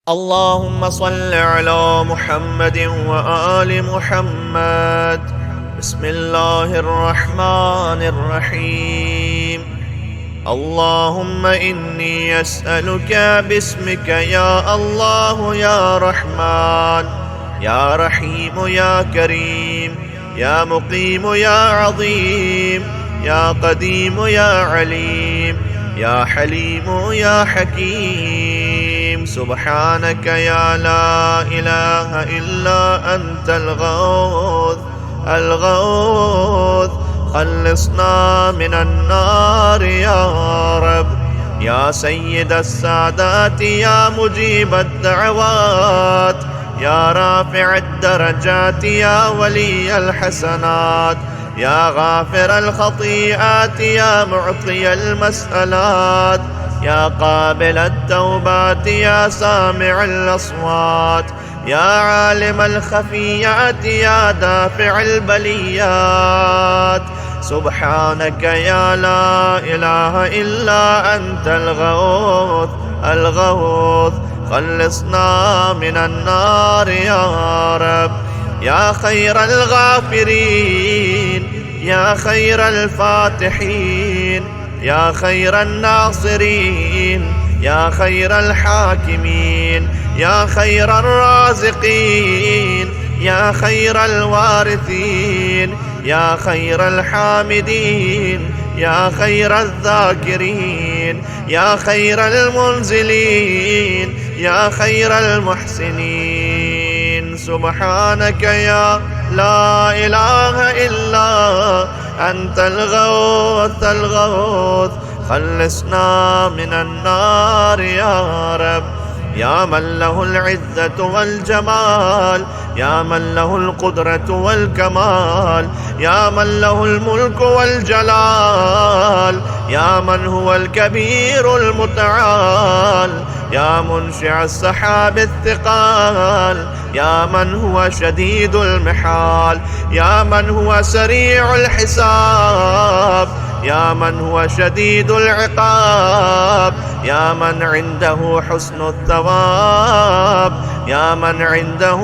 اللهم صل على محمد وآل محمد. بسم الله الرحمن الرحيم. اللهم إني أسألك باسمك يا الله يا رحمن يا رحيم يا كريم يا مقيم يا عظيم يا قديم يا عليم يا حليم يا حكيم. سبحانك يا لا إله إلا أنت الغوث الغوث. خلصنا من النار يا رب. يا سيد السادات يا مجيب الدعوات يا رافع الدرجات يا ولي الحسنات يا غافر الخطيئات يا معطي المسألات يا قابل التوبات يا سامع الأصوات يا عالم الخفيات يا دافع البليات. سبحانك يا لا إله إلا أنت الغوث الغوث. خلصنا من النار يا رب. يا خير الغافرين يا خير الفاتحين يا خير الناصرين يا خير الحاكمين يا خير الرازقين يا خير الوارثين يا خير الحامدين يا خير الذاكرين يا خير المنزلين يا خير المحسنين. سبحانك يا لا إله إلا أنت الغوث الغوث. خلصنا من النار يا رب. يا من له العزة والجمال يا من له القدرة والكمال يا من له الملك والجلال يا من هو الكبير المتعال يا منشع السحاب الثقال يا من هو شديد المحال يا من هو سريع الحساب يا من هو شديد العقاب يا من عنده حسن الثواب يا من عنده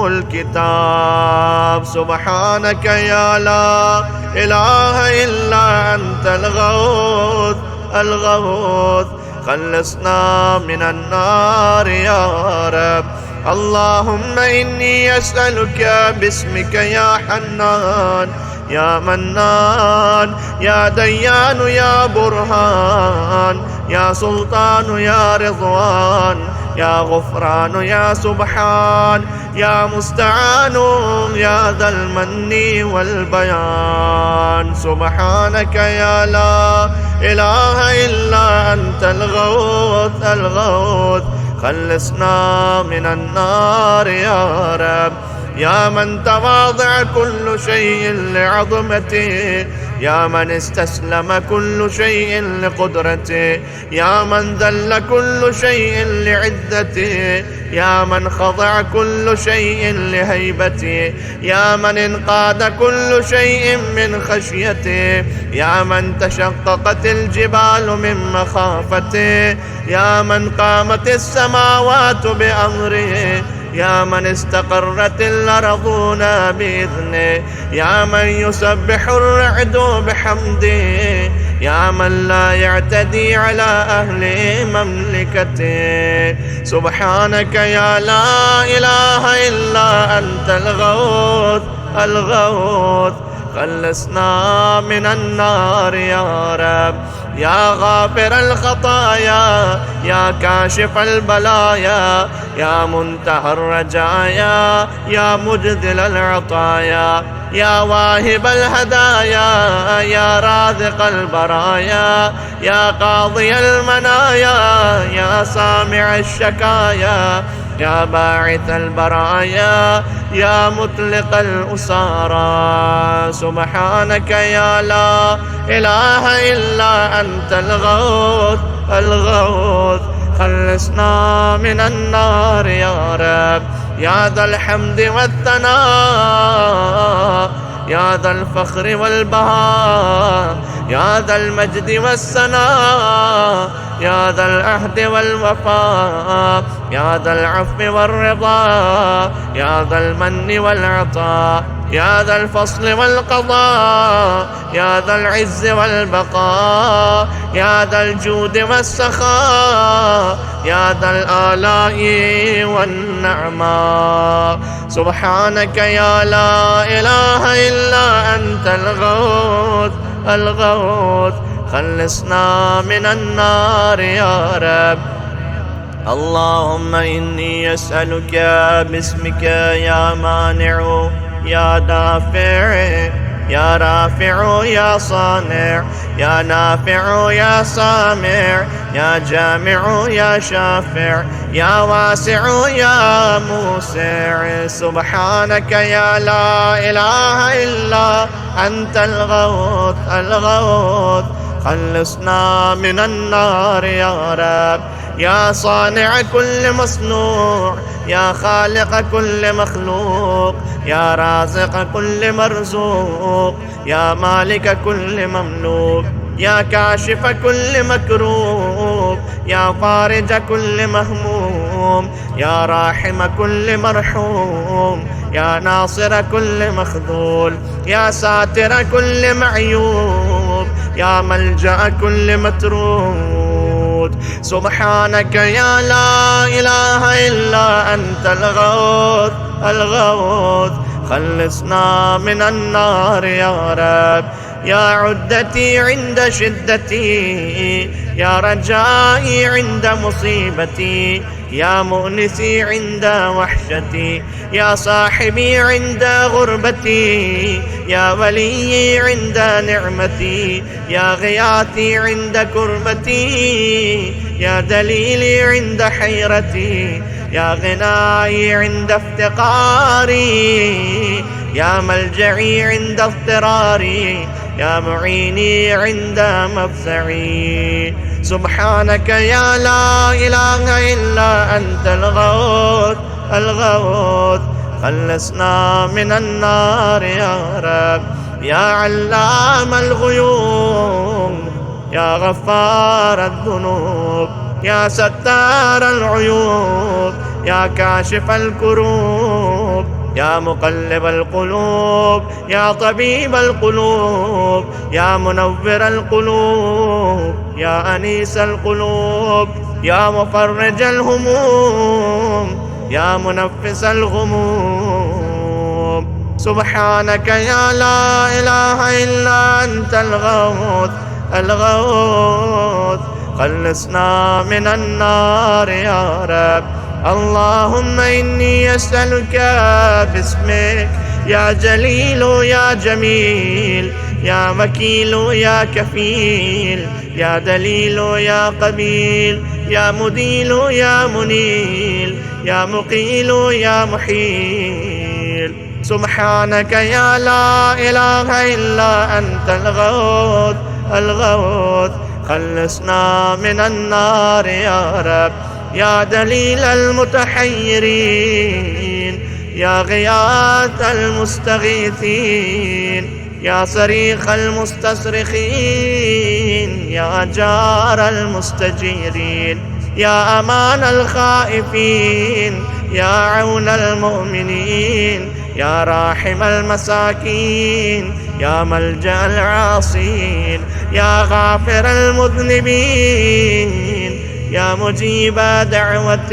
الكتاب. سبحانك يا لا إله إلا أنت الغوث الغوث. خلصنا من النار يا رب. اللهم إني أسألك باسمك يا حنان يا منان يا ديان يا برهان يا سلطان يا رضوان يا غفران يا سبحان يا مستعان يا ذا المن والبيان. سبحانك يا لا إله إلا أنت الغوث الغوث. خلصنا من النار يا رب. يا من تواضع كل شيء لعظمته يا من استسلم كل شيء لقدرته يا من ذل كل شيء لعزته يا من خضع كل شيء لهيبته يا من انقاد كل شيء من خشيته يا من تشققت الجبال من مخافته يا من قامت السماوات بأمره يا من استقرت الأرضون بإذنه يا من يسبح الرعد بحمده يا من لا يعتدي على أهل مملكته. سبحانك يا لا إله إلا أنت الغوث الغوث. خلصنا من النار يا رب. يا غافر الخطايا يا كاشف البلايا يا منتهى الرجايا يا مجدل العطايا يا واهب الهدايا يا رازق البرايا يا قاضي المنايا يا سامع الشكايا يا باعث البرايا يا مطلق الأسارى. سبحانك يا لا إله إلا أنت الغوث الغوث. خلصنا من النار يا رب. يا ذا الحمد والثناء يا ذا الفخر والبهاء يا ذا المجد والثناء، يا ذا العهد والوفاء، يا ذا العفو والرضا، يا ذا المن والعطاء، يا ذا الفصل والقضاء، يا ذا العز والبقاء، يا ذا الجود والسخاء، يا ذا الآلاء والنعماء. سبحانك يا لا إله إلا أنت الغوث الغوث، خلصنا من النار يا رب. اللهم إني أسألك باسمك يا مانع يا دافع يا رافع يا صانع يا نافع يا سامع يا جامع يا شافع يا واسع يا موسع. سبحانك يا لا إله إلا أنت الغوث الغوث، خلصنا من النار يا رب. يا صانع كل مصنوع، يا خالق كل مخلوق، يا رازق كل مرزوق، يا مالك كل مملوك، يا كاشف كل مكروب، يا فارج كل مهموم، يا راحم كل مرحوم، يا ناصر كل مخذول، يا ساتر كل معيوب، يا ملجأ كل مترود. سبحانك يا لا إله إلا أنت الغوث الغوث، خلصنا من النار يا رب. يا عدتي عند شدتي، يا رجائي عند مصيبتي، يا مؤنسي عند وحشتي، يا صاحبي عند غربتي، يا وليي عند نعمتي، يا غياثي عند كربتي، يا دليلي عند حيرتي، يا غناي عند افتقاري، يا ملجعي عند اضطراري، يا معيني عند مفزعي. سبحانك يا لا إله إلا أنت الغوث الغوث، خلصنا من النار يا رب. يا علام الغيوب، يا غفار الذنوب، يا ستار العيوب، يا كاشف الكروب، يا مقلب القلوب، يا طبيب القلوب، يا منور القلوب، يا أنيس القلوب، يا مفرج الهموم، يا منفس الغموم. سبحانك يا لا إله إلا أنت الغوث الغوث، خلصنا من النار يا رب. اللهم إني أسألك باسمك يا جليل يا جميل، يا وكيل يا كفيل، يا دليل يا قبيل، يا مديل يا منيل، يا مقيل يا محيل. سبحانك يا لا إله إلا أنت الغوث الغوث، خلصنا من النار يا رب. يا دليل المتحيرين، يا غياث المستغيثين، يا صريخ المستصرخين، يا جار المستجيرين، يا أمان الخائفين، يا عون المؤمنين، يا راحم المساكين، يا ملجأ العاصين، يا غافر المذنبين، يا مجيب دعوة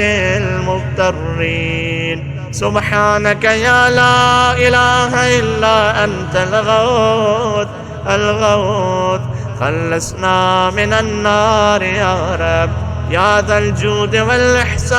المضطرين. سبحانك يا لا إله إلا أنت الغوث الغوث، خلصنا من النار يا رب. يا ذا الجود والإحسان،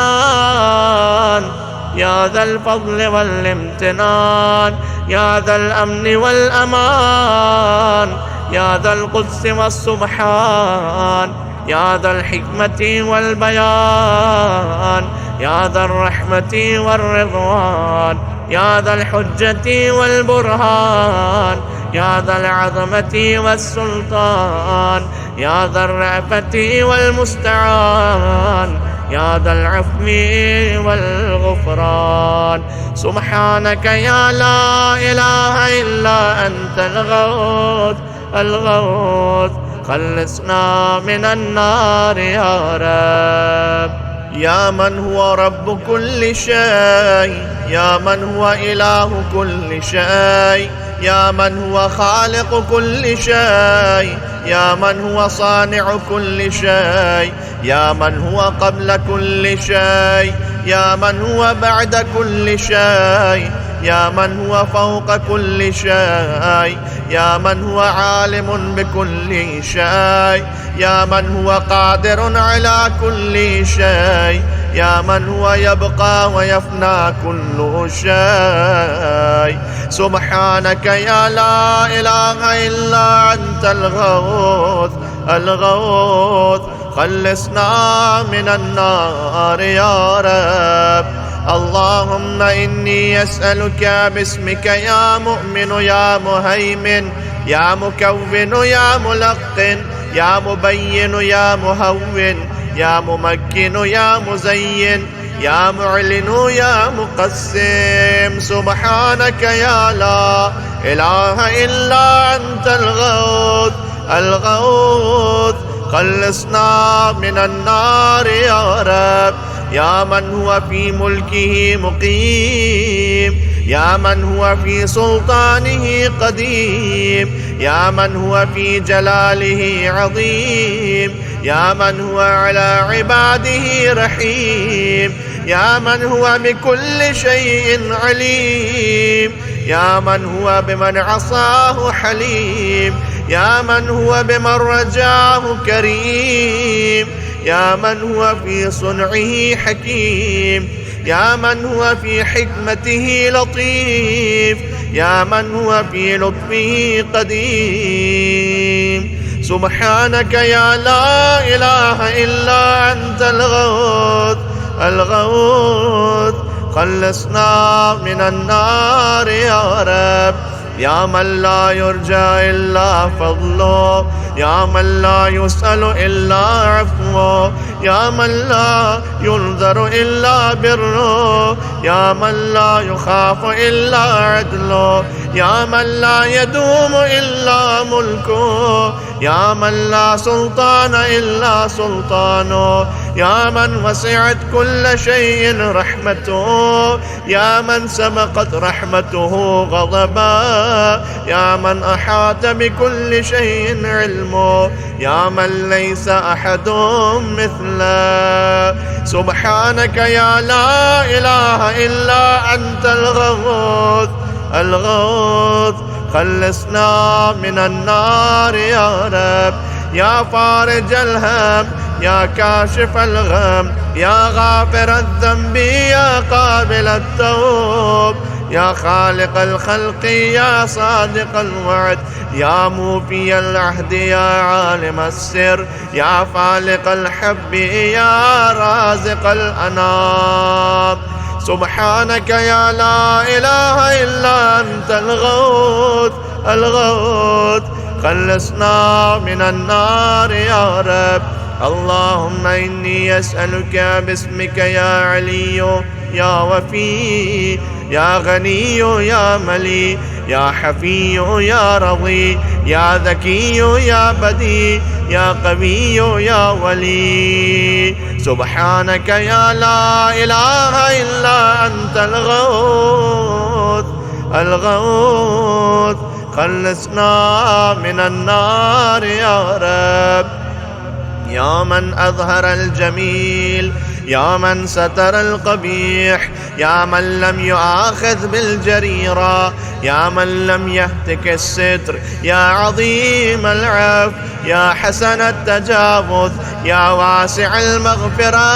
يا ذا الفضل والامتنان، يا ذا الأمن والأمان، يا ذا القدس والسبحان، يا ذا الحكمة والبيان، يا ذا الرحمة والرضوان، يا ذا الحجة والبرهان، يا ذا العظمة والسلطان، يا ذا الرأفة والمستعان، يا ذا العفو والغفران. سبحانك يا لا إله إلا أنت الغوث الغوث خلصنا من النار يا رب. يا من هو رب كل شيء، يا من هو إله كل شيء، يا من هو خالق كل شيء، يا من هو صانع كل شيء، يا من هو قبل كل شيء، يا من هو بعد كل شيء، يا من هو فوق كل شيء، يا من هو عالم بكل شيء، يا من هو قادر على كل شيء، يا من هو يبقى ويفنى كل شيء. سبحانك يا لا إله إلا أنت الغوث الغوث خلصنا من النار يا رب. اللهم إني أسألك باسمك يا مؤمن يا مهيمن يا مكون يا ملقن يا مبين يا مهون يا ممكن يا مزين يا معلن يا مقسم. سبحانك يا لا إله إلا أنت الغوث الغوث خلصنا من النار يا رب. يا من هو في ملكه مقيم، يا من هو في سلطانه قديم، يا من هو في جلاله عظيم، يا من هو على عباده رحيم، يا من هو بكل شيء عليم، يا من هو بمن عصاه حليم، يا من هو بمن رجاه كريم، يا من هو في صنعه حكيم، يا من هو في حكمته لطيف، يا من هو في لطفه قديم. سبحانك يا لا إله إلا أنت الغوث الغوث خلصنا من النار يا رب. يا من لا يرجى إلا فضله، يا من لا يسأل إلا عفوه، يا من لا ينذر إلا بره، يا من لا يخاف إلا عدله، يا من لا يدوم إلا ملكه، يا من لا سلطان إلا سلطانه، يا من وسعت كل شيء رحمته، يا من سبقت رحمته غضبا، يا من أحاط بكل شيء علمه، يا من ليس أحد مثله. سبحانك يا لا إله إلا أنت الغوث الغوث خلصنا من النار يا رب. يا فارج الهم، يا كاشف الغم، يا غافر الذنب، يا قابل التوب، يا خالق الخلق، يا صادق الوعد، يا موفي العهد، يا عالم السر، يا فالق الحب، يا رازق الأنام. سبحانك يا لا إله إلا أنت الغوث الغوث خلصنا من النار يا رب. اللهم إني أسألك باسمك يا علي يا وفي، يا غني يا ملي، يا حفي يا رضي، يا ذكي يا بدي، يا قوي يا ولي. سبحانك يا لا إله إلا أنت الغوث الغوث خلصنا من النار يا رب. يا من أظهر الجميل، يا من ستر القبيح، يا من لم يؤاخذ بالجريرة، يا من لم يهتك الستر، يا عظيم العفو، يا حسن التجاوز، يا واسع المغفرة،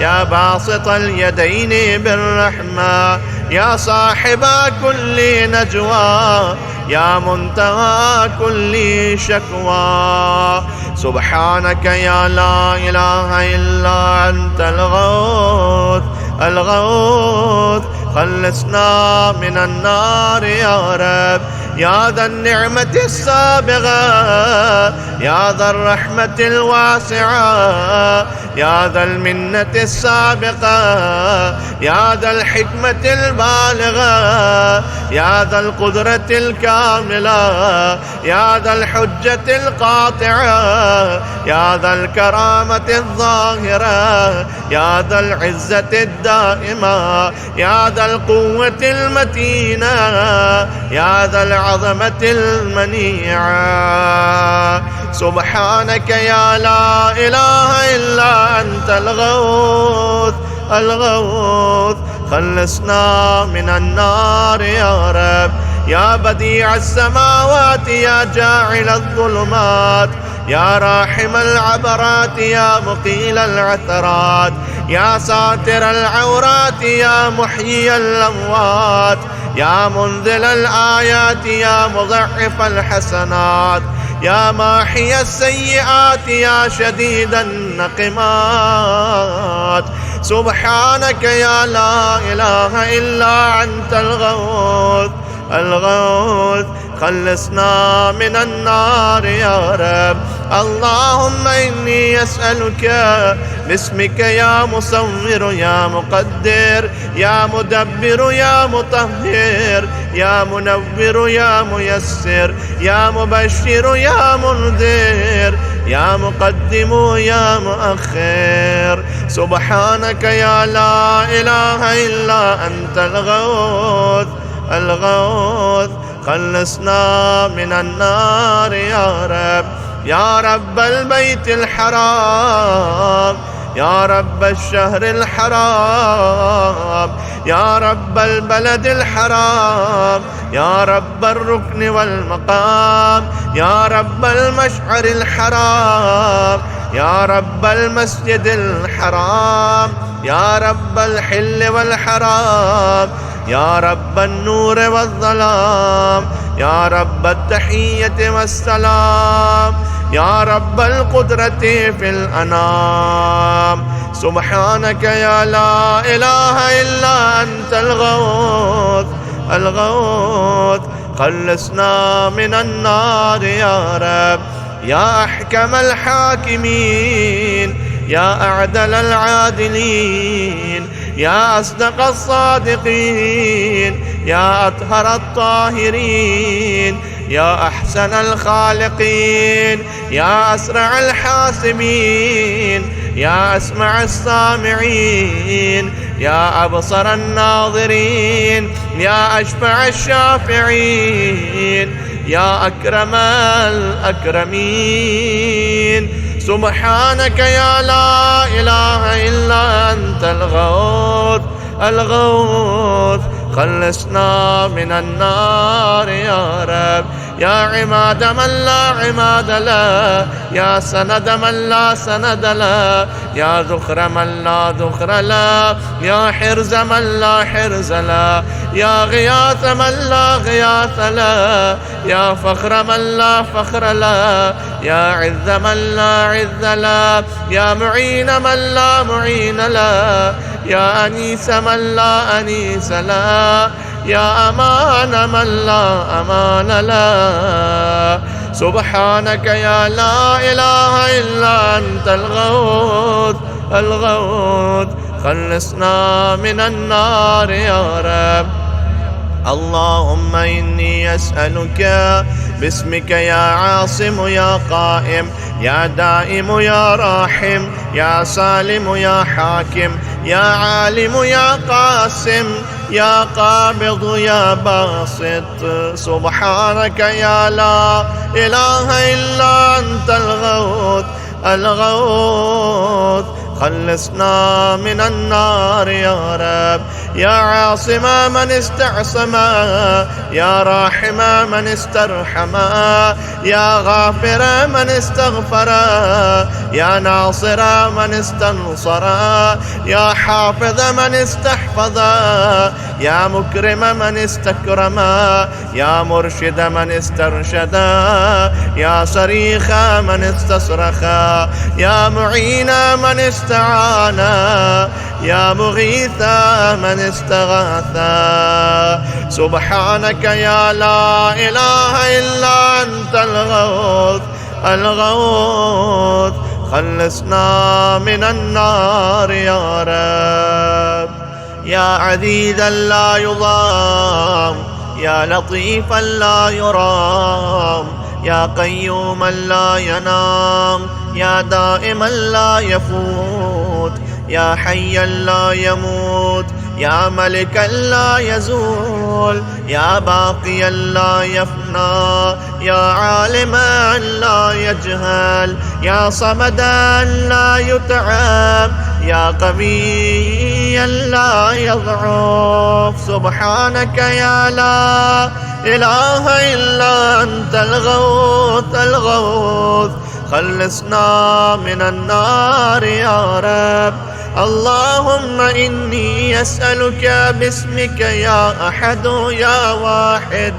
يا باسط اليدين بالرحمة، يا صاحب كل نجوى، يا منتهى كل شكوى. سبحانك يا لا إله إلا أنت الغوث الغوث خلصنا من النار يا رب. يا ذا النعمة السابغة، يا ذا الرحمة الواسعة، يا ذا المنة السابقة، يا ذا الحكمة البالغة، يا ذا القدرة الكاملة، يا ذا الحجة القاطعة، يا ذا الكرامة الظاهرة، يا ذا العزة الدائمة، يا ذا القوة المتينة، يا ذا العظمة المنيعة. سبحانك يا لا إله إلا أنت الغوث الغوث، خلصنا من النار يا رب. يا بديع السماوات، يا جاعل الظلمات، يا راحم العبرات، يا مقيل العثرات، يا ساتر العورات، يا محيي الأموات، يا منزل الآيات، يا مضعف الحسنات، يا ماحي السيئات، يا شديد النقمات. سبحانك يا لا إله إلا أنت الغوث الغوث، خلصنا من النار يا رب. اللهم إني أسألك باسمك يا مصور يا مقدر يا مدبر يا مطهر يا منور يا ميسر يا مبشر يا منذر يا مقدم يا مؤخر. سبحانك يا لا إله إلا أنت الغوث الغوث، خلصنا من النار يا رب. يا رب البيت الحرام، يا رب الشهر الحرام، يا رب البلد الحرام، يا رب الركن والمقام، يا رب المشعر الحرام، يا رب المسجد الحرام، يا رب الحل والحرام، يا رب النور والظلام، يا رب التحية والسلام، يا رب القدرة في الأنام. سبحانك يا لا إله إلا أنت الغوث الغوث، خلصنا من النار يا رب. يا أحكم الحاكمين، يا أعدل العادلين، يا أصدق الصادقين، يا أطهر الطاهرين، يا أحسن الخالقين، يا أسرع الحاسبين، يا أسمع السامعين، يا أبصر الناظرين، يا أشفع الشافعين، يا أكرم الأكرمين. سبحانك يا لا إله إلا أنت الغوث الغوث، خلصنا من النار يا رب. يا عماد من لا عماد له، يا سند من لا سند له، يا ذخر من لا ذخر له، يا حرز من لا حرز له، يا غياث من لا غياث له، يا فخر من لا فخر له، يا عز من لا عز له، يا معين من لا معين له، يا أنيس من لا أنيس له، يا أمان من لا أمان له. سبحانك يا لا إله إلا أنت الغوث الغوث، خلصنا من النار يا رب. اللهم إني أسألك باسمك يا عاصم يا قائم يا دائم يا راحم يا سالم يا حاكم يا عالم يا قاسم يا قابض يا باسط. سبحانك يا لا إله إلا أنت الغوث الغوث، خلصنا من النار يا رب. يا عاصم من استعصم، يا راحم من استرحم، يا غافر من استغفر، يا ناصر من استنصر، يا حافظ من استحفظ، يا مكرم من استكرم، يا مرشد من استرشد، يا صريخ من استصرخ، يا معين من استعان، يا مغيث من استغاثا. سبحانك يا لا إله إلا أنت الغوث الغوث، خلصنا من النار يا رب. يا عزيزا لا يضام، يا لطيفا لا يرام، يا قيوما لا ينام، يا دائما لا يفوت، يا حيا لا يموت، يا ملكا لا يزول، يا باقيا لا يفنى، يا عالما لا يجهل، يا صمدا لا يتعب، يا قويا لا يضعف. سبحانك يا لا إله إلا أنت الغوث الغوث، خلصنا من النار يا رب. اللهم إني أسألك باسمك يا أحد يا واحد،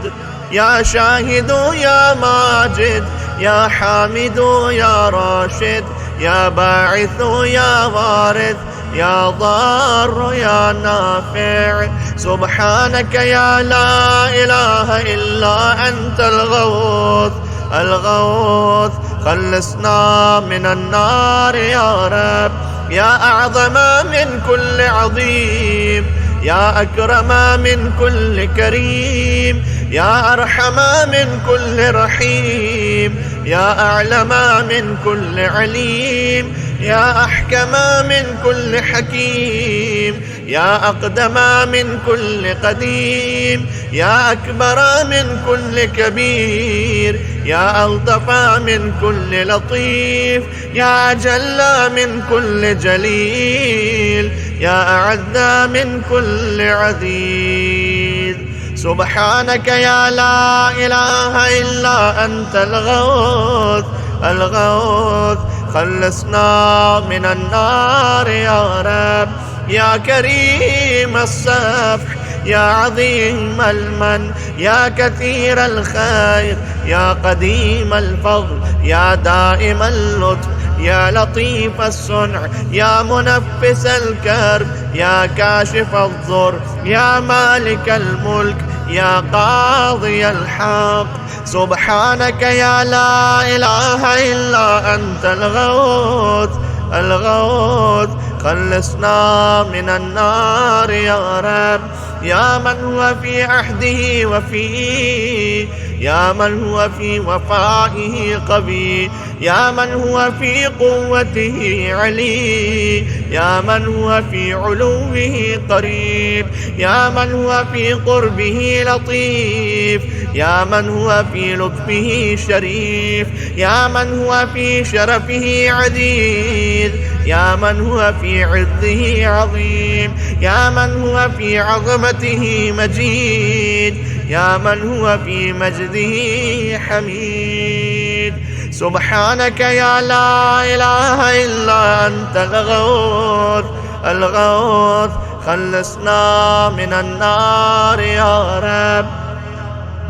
يا شاهد يا ماجد، يا حامد يا راشد، يا باعث يا وارث، يا ضار يا نافع. سبحانك يا لا إله إلا أنت الغوث الغوث، خلصنا من النار يا رب. يا أعظم من كل عظيم، يا أكرم من كل كريم، يا أرحم من كل رحيم، يا أعلم من كل عليم، يا أحكم من كل حكيم، يا أقدم من كل قديم، يا أكبر من كل كبير، يا ألطف من كل لطيف، يا أجل من كل جليل، يا أعز من كل عزيز. سبحانك يا لا إله إلا أنت الغوث الغوث، خلصنا من النار يا رب. يا كريم الصفح، يا عظيم المن، يا كثير الخير، يا قديم الفضل، يا دائم اللطف، يا لطيف الصنع، يا منفس الكرب، يا كاشف الضر، يا مالك الملك، يا قاضي الحق. سبحانك يا لا إله إلا أنت الغوث الغوث، خلصنا من النار يا رب. يا من هو في عهده وفيه، يا من هو في وفائه قوي، يا من هو في قوته علي، يا من هو في علوه قريب، يا من هو في قربه لطيف، يا من هو في لطفه شريف، يا من هو في شرفه عزيز، يا من هو في عزه عظيم، يا من هو في عظمته مجيد، يا من هو في مجده حميد. سبحانك يا لا إله إلا أنت الغوث الغوث، خلصنا من النار يا رب.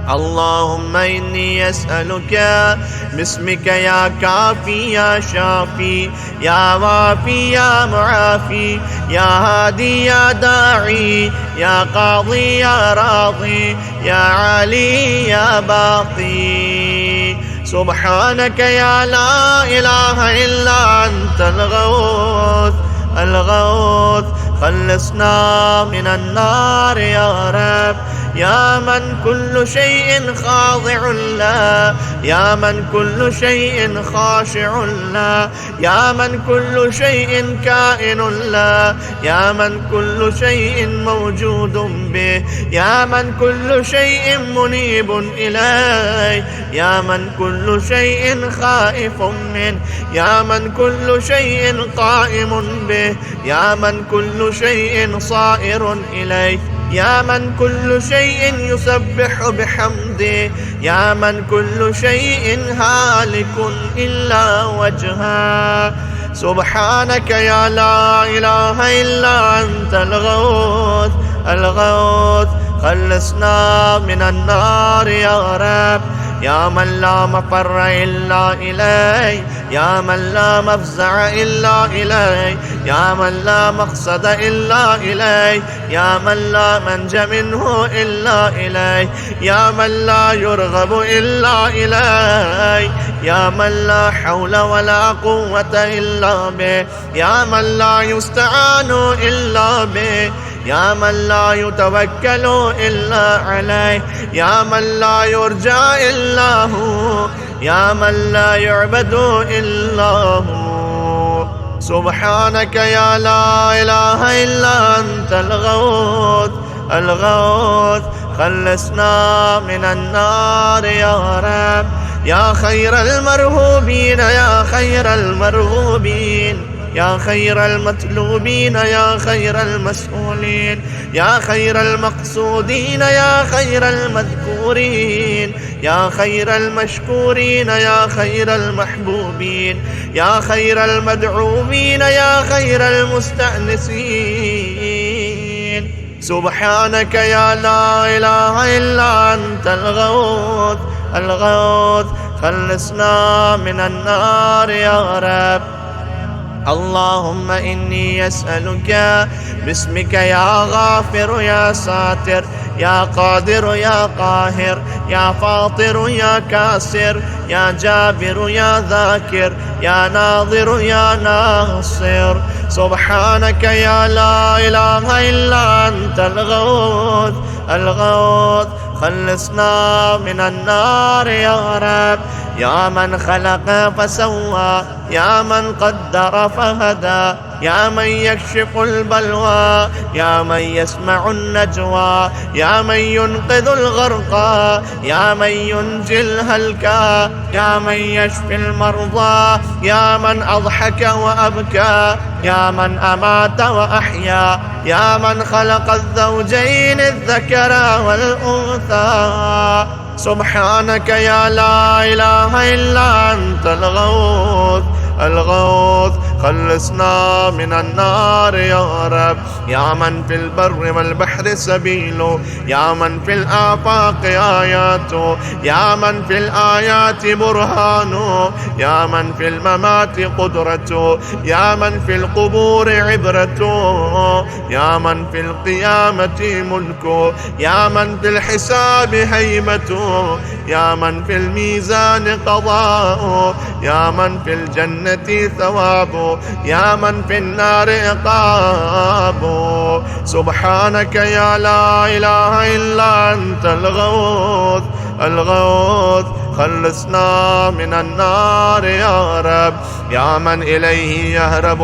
اللهم إني أسألك باسمك يا كافي يا شافي، يا وافي يا معافي، يا هادي يا داعي، يا قاضي يا راضي، يا عالي يا باقي. سبحانك يا لا إله إلا أنت الغوث الغوث، خلصنا من النار يا رب. يا من كل شيء خاضع له، يا من كل شيء خاشع له، يا من كل شيء كائن له، يا من كل شيء موجود به، يا من كل شيء منيب إليه، يا من كل شيء خائف منه، يا من كل شيء قائم به، يا من كل شيء صائر إليه، يا من كل شيء يسبح بحمده، يا من كل شيء هالك إلا وجهه. سبحانك يا لا إله إلا أنت الغوث الغوث، خلصنا من النار يا رب. يا من لا مفر إلا إليه، يا من لا مفزع إلا إليه، يا من لا مقصد إلا إليه، يا من لا منج منه إلا إليه، يا من لا يرغب إلا إليه، يا من لا حول ولا قوة إلا به، يا من لا يستعان إلا به، يا من لا يتوكل إلا عليه، يا من لا يرجى إلا هو، يا من لا يعبد إلا هو. سبحانك يا لا إله إلا أنت الغوث الغوث، خلصنا من النار يا رب. يا خير المرهوبين يا خير المرغوبين، يا خير المطلوبين يا خير المسؤولين، يا خير المقصودين يا خير المذكورين، يا خير المشكورين يا خير المحبوبين، يا خير المدعوين يا خير المستأنسين. سبحانك يا لا إله إلا أنت الغوث الغوث، خلصنا من النار يا رب. اللهم إني أسألك باسمك يا غافر يا ساتر، يا قادر يا قاهر، يا فاطر يا كاسر، يا جابر يا ذاكر، يا ناظر يا ناصر. سبحانك يا لا إله إلا أنت الغوث الغوث، خلصنا من النار يا رب. يا من خلق فسوى، يا من قدر فهدى، يا من يكشف البلوى، يا من يسمع النجوى، يا من ينقذ الغرقى، يا من ينجي الهلكى، يا من يشفي المرضى، يا من أضحك وأبكى، يا من أمات وأحيا، يا من خلق الزوجين الذكر والأنثى. سبحانك يا لا إله إلا أنت الغوث الغوث، خلصنا من النار يا رب. يا من في البر والبحر سبيل، يا من في الآفاق آيات، يا من في الآيات برهان، يا من في الممات قدرة، يا من في القبور عبرة، يا من في القيامة ملك، يا من في الحساب هيبة، يا من في الميزان قضاء، يا من في الجنة ثواب، يا من في النار عقاب. سبحانك يا لا إله إلا أنت الغوث الغوث، خلصنا من النار يا رب. يا من إليه يهرب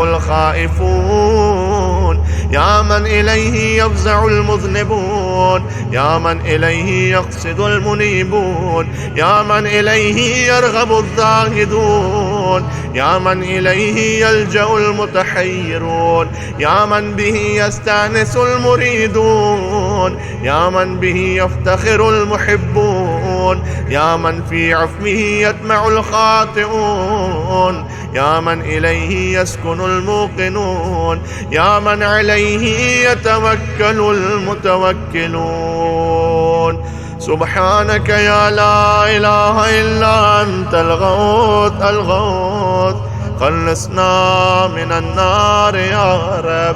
الخائفون، يا من إليه يفزع المذنبون، يا من إليه يقصد المنيبون، يا من إليه يرغب الزاهدون، يا من إليه يلجأ المتحيرون، يا من به يستأنس المريدون، يا من به يفتخر المحبون، يا من في عفوه يطمع الخاطئون، يا من إليه يسكن الموقنون، يا من عليه يتوكل المتوكلون. سبحانك يا لا إله إلا أنت الغوث الغوث، خلصنا من النار يا رب.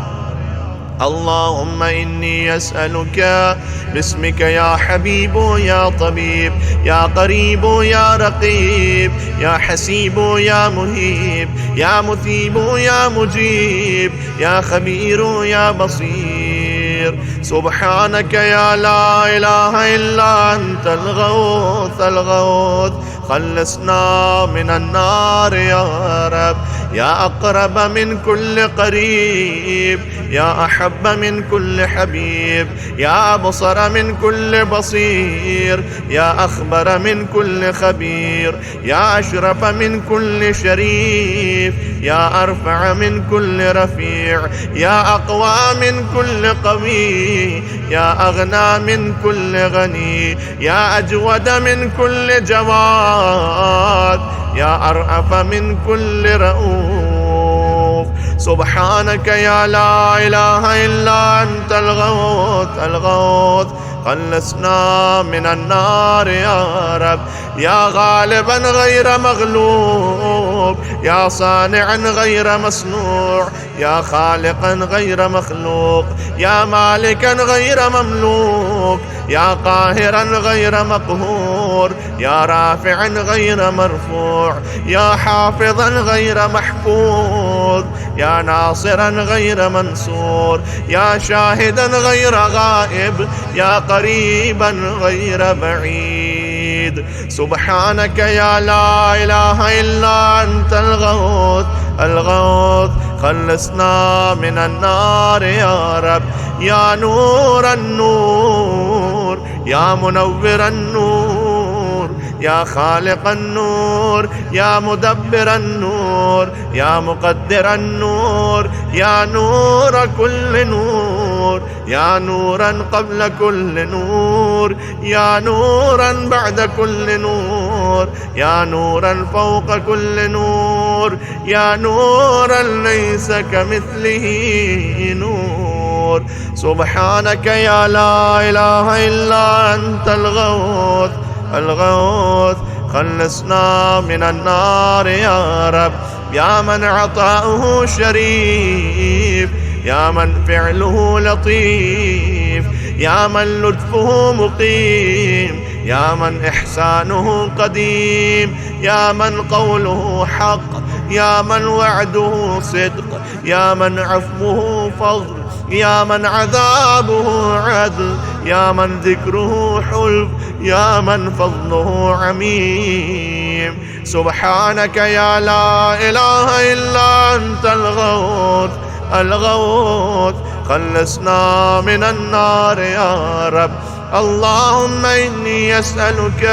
اللهم إني أسألك باسمك يا حبيب يا طبيب، يا قريب يا رقيب، يا حسيب يا مهيب، يا مثيب يا مجيب، يا خبير يا بصير. سبحانك يا لا إله إلا أنت الغوث الغوث، خلصنا من النار يا رب. يا أقرب من كل قريب، يا أحب من كل حبيب، يا أبصر من كل بصير، يا أخبر من كل خبير، يا أشرف من كل شريف، يا أرفع من كل رفيع، يا أقوى من كل قوي، يا أغنى من كل غني، يا أجود من كل جواد، يا أرأف من كل رؤوف. سبحانك يا لا إله إلا أنت الغوث الغوث، خلصنا من النار يا رب. يا غالبا غير مغلوب، يا صانعا غير مصنوع، يا خالقا غير مخلوق، يا مالكا غير مملوك، يا قاهرا غير مقهور، يا رافعا غير مرفوع، يا حافظا غير محفوظ، يا ناصرا غير منصور، يا شاهدا غير غائب، يا قريبا غير بعيد. سبحانك يا لا إله إلا أنت الغوث الغوث. خلصنا من النار يا رب. يا نور النور، يا منور النور، يا خالق النور، يا مدبر النور، يا مقدر النور، يا نور كل نور، يا نورا قبل كل نور، يا نورا بعد كل نور، يا نورا فوق كل نور، يا نورا ليس كمثله نور. سبحانك يا لا إله إلا أنت الغوث الغوث. خلصنا من النار يا رب. يا من عطاؤه شريف، يا من فعله لطيف، يا من لطفه مقيم، يا من إحسانه قديم، يا من قوله حق، يا من وعده صدق، يا من عفوه فضل، يا من عذابه عدل، يا من ذكره حلف، يا من فضله عميم. سبحانك يا لا إله إلا أنت الغوث الغوث. خلصنا من النار يا رب. اللهم إني أسألك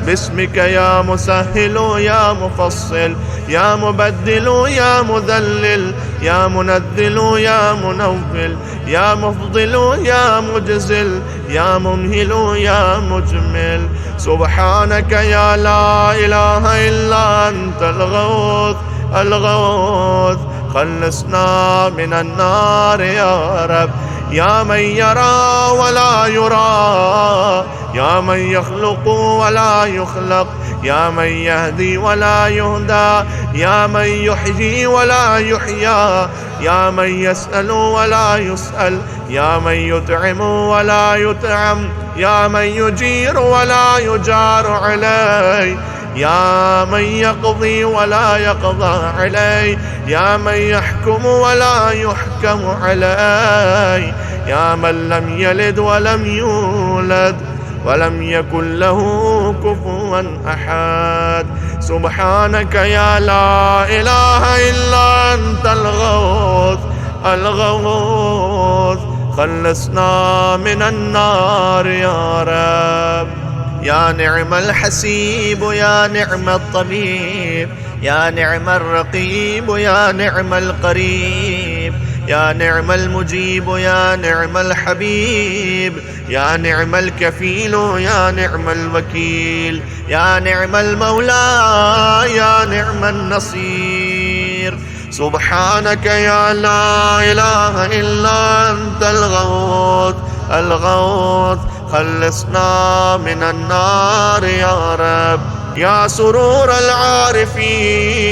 باسمك يا مسهل يا مفصل، يا مبدل يا مذلل، يا منذل يا منول، يا مفضل يا مجزل، يا ممهل يا مجمل. سبحانك يا لا إله إلا أنت الغوث الغوث. خلصنا من النار يا رب. يا من يرى ولا يرى، يا من يخلق ولا يخلق، يا من يهدي ولا يهدى، يا من يحيي ولا يحيى، يا من يسأل ولا يسأل، يا من يطعم ولا يطعم، يا من يجير ولا يجار عليه، يا من يقضي ولا يقضى عليه، يا من يحكم ولا يحكم عليه، يا من لم يلد ولم يولد ولم يكن له كفوا أحد. سبحانك يا لا إله إلا أنت الغوث الغوث. خلصنا من النار يا رب. يا نعم الحسيب، يا نعم الطبيب، يا نعم الرقيب، يا نعم القريب، يا نعم المجيب، يا نعم الحبيب، يا نعم الكفيل، يا نعم الوكيل، يا نعم المولى، يا نعم النصير. سبحانك يا لا إله إلا أنت الغوث الغوث. خلصنا من النار يا رب. يا سرور العارفين،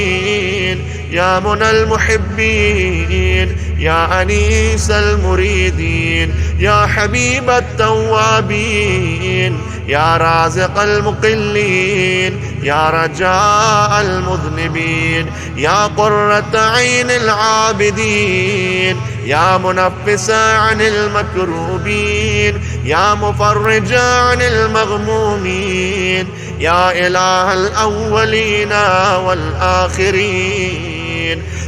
يا منى المحبين، يا أنيس المريدين، يا حبيب التوابين، يا رازق المقلين، يا رجاء المذنبين، يا قرة عين العابدين، يا منفس عن المكروبين، يا مفرج عن المغمومين، يا إله الأولين والآخرين.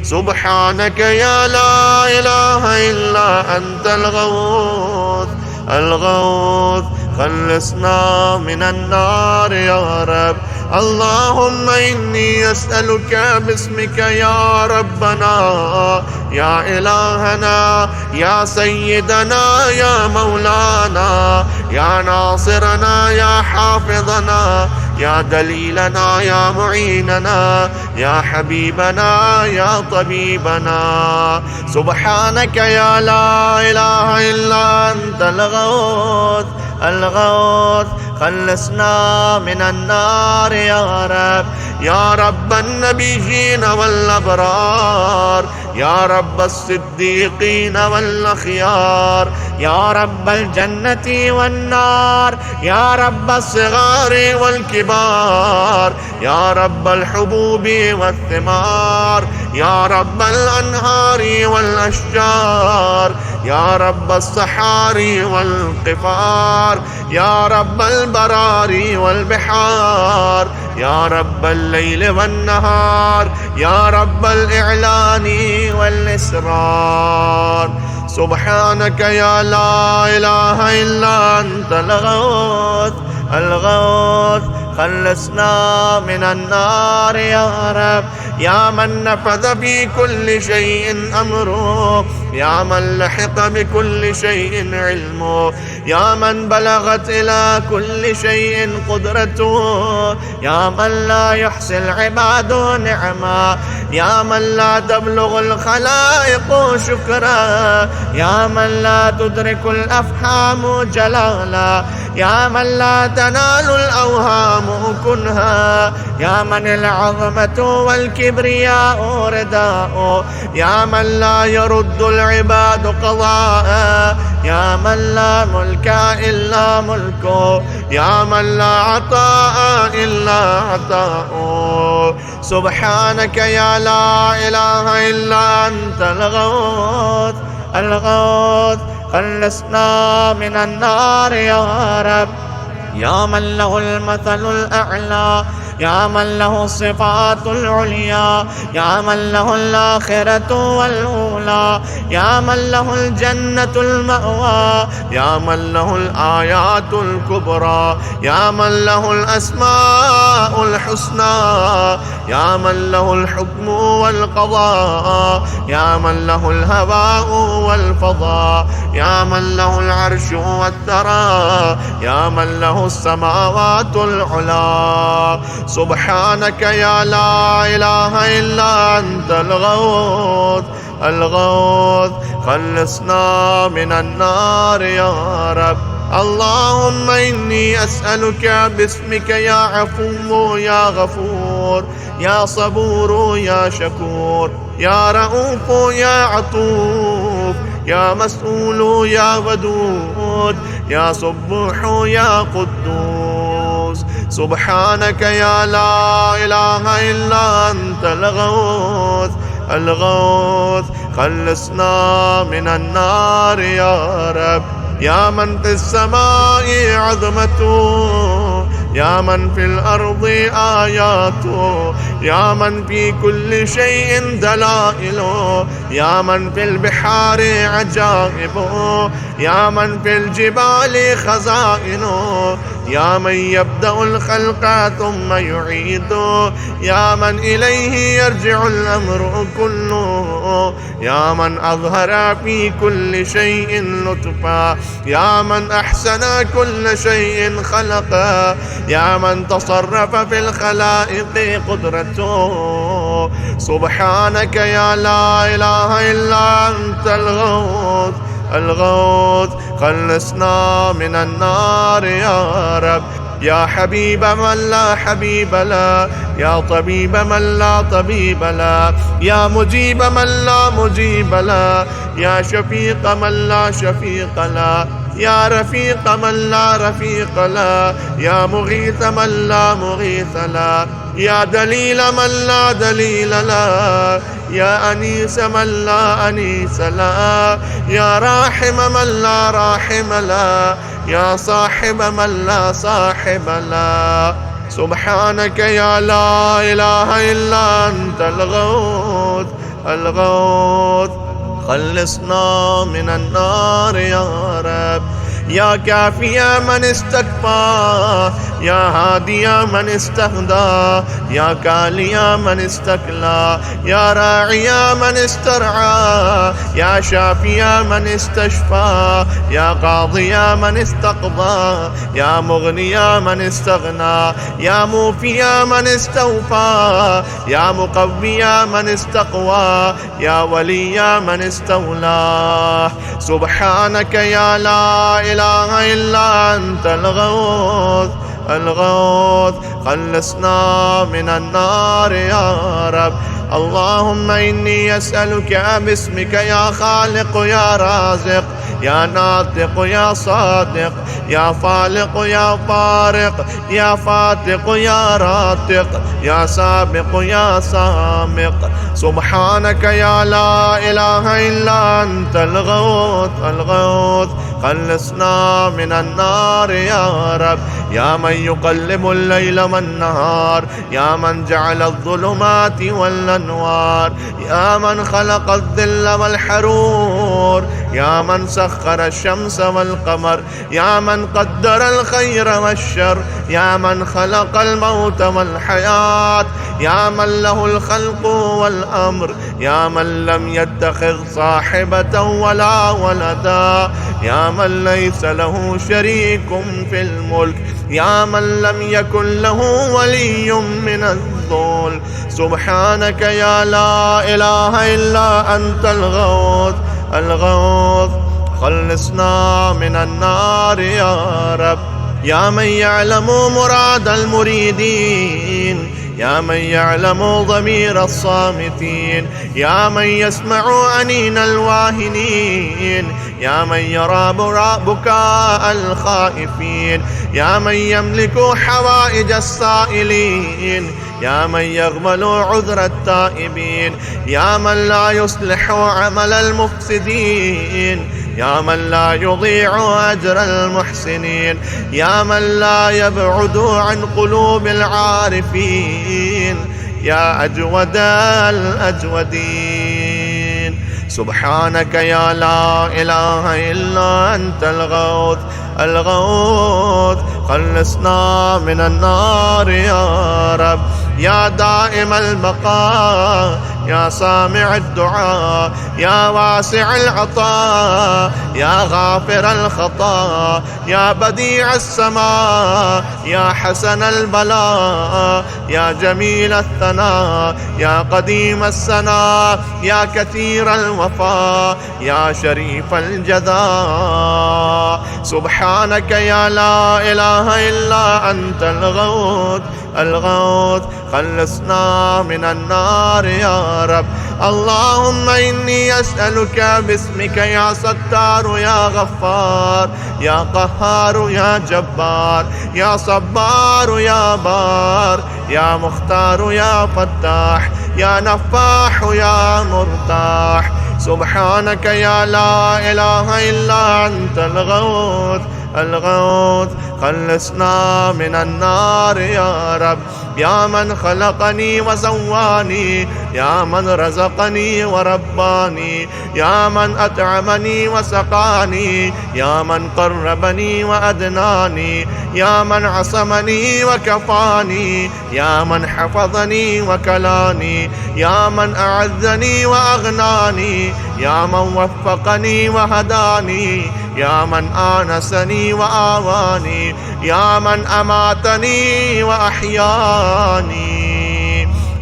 سبحانك يا لا إله إلا أنت الغوث الغوث. خلصنا من النار يا رب. اللهم إني أسألك باسمك يا ربنا، يا إلهنا، يا سيدنا، يا مولانا، يا ناصرنا، يا حافظنا، يا دليلنا، يا معيننا، يا حبيبنا، يا طبيبنا. سبحانك يا لا إله إلا أنت الغوث الغوث خلصنا من النار يا رب. يا رب النبيين والأبرار، يا رب الصديقين والأخيار، يا رب الجنة والنار، يا رب الصغار والكبار، يا رب الحبوب والثمار، يا رب الأنهار والأشجار، يا رب الصحاري والقفار، يا رب البراري والبحار، يا رب الليل والنهار، يا رب الإعلان والإسرار. سبحانك يا لا إله إلا أنت الغوث الغوث خلصنا من النار يا رب. يا من نفذ في كل شيء أمره، يا من لحق بكل شيء علمه، يا من بلغت إلى كل شيء قدرته، يا من لا يحصي العباد نعما، يا من لا تبلغ الخلائق شكرا، يا من لا تدرك الأفهام جلالا، يا من لا تنال الأوهام كنها، يا من العظمة والكبرياء رداء، يا من لا يرد العباد قضاء، يا من لا ملك إلا ملكه، يا من لا عطاء إلا عطاء. سبحانك يا لا إله إلا أنت الغوث الغوث خلصنا من النار يا رب. يا من له المثل الأعلى، يا من له الصفات العليا، يا من له الآخرة والأولى، يا من له الجنة المأوى، يا من له الآيات الكبرى، يا من له الأسماء الحسنى، يا من له الحكم والقضاء، يا من له الهواء والفضاء، يا من له العرش والثرى، يا من له السماوات العلى. سبحانك يا لا إله إلا أنت الغوث الغوث خلصنا من النار يا رب. اللهم إني أسألك باسمك يا عفو يا غفور، يا صبور يا شكور، يا رؤوف يا عطوف، يا مسؤول يا ودود، يا صبوح يا قدوس. سبحانك يا لا إله إلا أنت الغوث الغوث خلصنا من النار يا رب. يا من في السماء عظمته، يا من في الأرض آياته، يا من في كل شيء دلائله، يا من في البحار عجائبه، يا من في الجبال خزائنه، يا من يبدأ الخلق ثم يعيده، يا من إليه يرجع الأمر كله، يا من أظهر في كل شيء لطفا، يا من أحسن كل شيء خلقا، يا من تصرف في الخلائق قدرته. سبحانك يا لا إله إلا أنت الغوث الغوث خلصنا من النار يا رب. يا حبيب من لا حبيب له، يا طبيب من لا طبيب له، يا مجيب من لا مجيب له، يا شفيق من لا شفيق له، يا رفيق من لا رفيق له، يا مغيث من لا مغيث له، يا دليل من لا دليل له، يا أنيس من لا أنيس له، يا راحم من لا راحم له، يا صاحب من لا صاحب له. سبحانك يا لا إله إلا أنت الغوث الغوث خلصنا من النار يا رب. يا كافي من استكفى، يا هادي من استهدى، يا كالي من استكلى، يا راعي من استرعى، يا شافي من استشفى، يا قاضي من استقضى، يا مغني من استغنى، يا موفي من استوفى، يا مقوي من استقوى، يا ولي من استولى. سبحانك يا لا إله إلا أنت الغوث الغوث، خلصنا من النار يا رب. اللهم إني أسألك باسمك يا خالق يا رازق يا ناطق يا صادق يا فالق يا فارق يا فاتق يا راتق يا سابق يا سامق، سبحانك يا لا إله إلا أنت الغوث الغوث، خلصنا من النار يا رب. يا من يقلب الليل والنهار، يا من جعل الظلمات والأنوار، يا من خلق الظل والحرور، يا من سخر الشمس والقمر، يا من قدر الخير والشر، يا من خلق الموت والحياة، يا من له الخلق والأمر، يا من لم يتخذ صاحبة ولا ولدا، يا من ليس له شريك في الملك، يا من لم يكن له ولي من الذل، سبحانك يا لا إله إلا أنت الغوث الغوث، خلصنا من النار يا رب. يا من يعلم مراد المريدين، يا من يعلم ضمير الصامتين، يا من يسمع أنين الواهنين، يا من يرى بكاء الخائفين، يا من يملك حوائج السائلين، يا من يقبل عذر التائبين، يا من لا يصلح عمل المفسدين، يا من لا يضيع أجر المحسنين، يا من لا يبعد عن قلوب العارفين، يا أجود الأجودين، سبحانك يا لا إله إلا أنت الغوث الغوث، خلصنا من النار يا رب. يا دائم البقاء، يا سامع الدعاء، يا واسع العطاء، يا غافر الخطا، يا بديع السماء، يا حسن البلاء، يا جميل الثناء، يا قديم السنا، يا كثير الوفاء، يا شريف الجزاء، سبحانك يا لا إله إلا أنت الغوث الغوث، خلصنا من النار يا رب. اللهم إني أسألك باسمك يا ستار يا غفار يا قهار يا جبار يا صبار يا بار يا مختار يا فتاح يا نفاح يا مرتاح، سبحانك يا لا إله إلا أنت الغوث الغوث، خلصنا من النار يا رب. يا من خلقني وسواني، يا من رزقني ورباني، يا من أطعمني وسقاني، يا من قربني وأدناني، يا من عصمني وكفاني، يا من حفظني وكلاني، يا من أعزني وأغناني، يا من وفقني وهداني، يا من آنسني وآواني، يا من أماتني وأحياني،